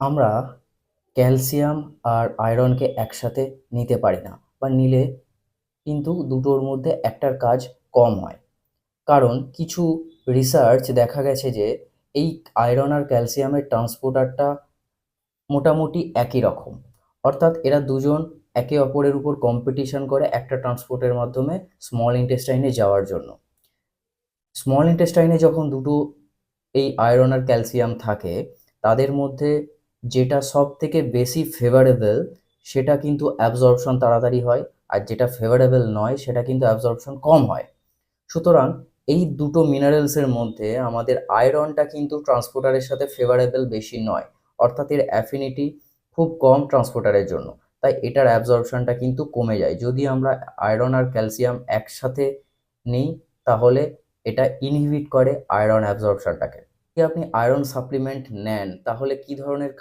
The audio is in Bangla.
আমরা ক্যালসিয়াম আর আয়রনকে একসাথে নিতে পারি না, বা নিলে কিন্তু দুটোর মধ্যে একটার কাজ কম হয়। কারণ কিছু রিসার্চ দেখা গেছে যে এই আয়রন আর ক্যালসিয়ামের ট্রান্সপোর্টারটা মোটামুটি একই রকম। অর্থাৎ এরা দুজন একে অপরের উপর কম্পিটিশন করে একটা ট্রান্সপোর্টের মাধ্যমে স্মল ইন্টেস্টাইনে যাওয়ার জন্য। স্মল ইন্টেস্টাইনে যখন দুটো এই আয়রন আর ক্যালসিয়াম থাকে, তাদের মধ্যে যেটা সব থেকে বেশি ফেভারেবল সেটা কিন্তু অ্যাবজর্পশন তাড়াতাড়ি হয়, আর যেটা ফেভারেবল নয় সেটা কিন্তু অ্যাবজর্পশন কম হয়। সুতরাং এই দুটো মিনারেলসের মধ্যে আমাদের আয়রনটা কিন্তু ট্রান্সপোর্টারের সাথে ফেভারেবল বেশি নয়, অর্থাৎ এর অ্যাফিনিটি খুব কম ট্রান্সপোর্টারের জন্য। তাই এটার অ্যাবজর্পশনটা কিন্তু কমে যায়। যদি আমরা আয়রন আর ক্যালসিয়াম একসাথে নিই, তাহলে এটা ইনহিবিট করে আয়রন অ্যাবজর্পশনটাকে। যদি আপনি আয়রন সাপ্লিমেন্ট নেন, তাহলে কি ধরনের খাবার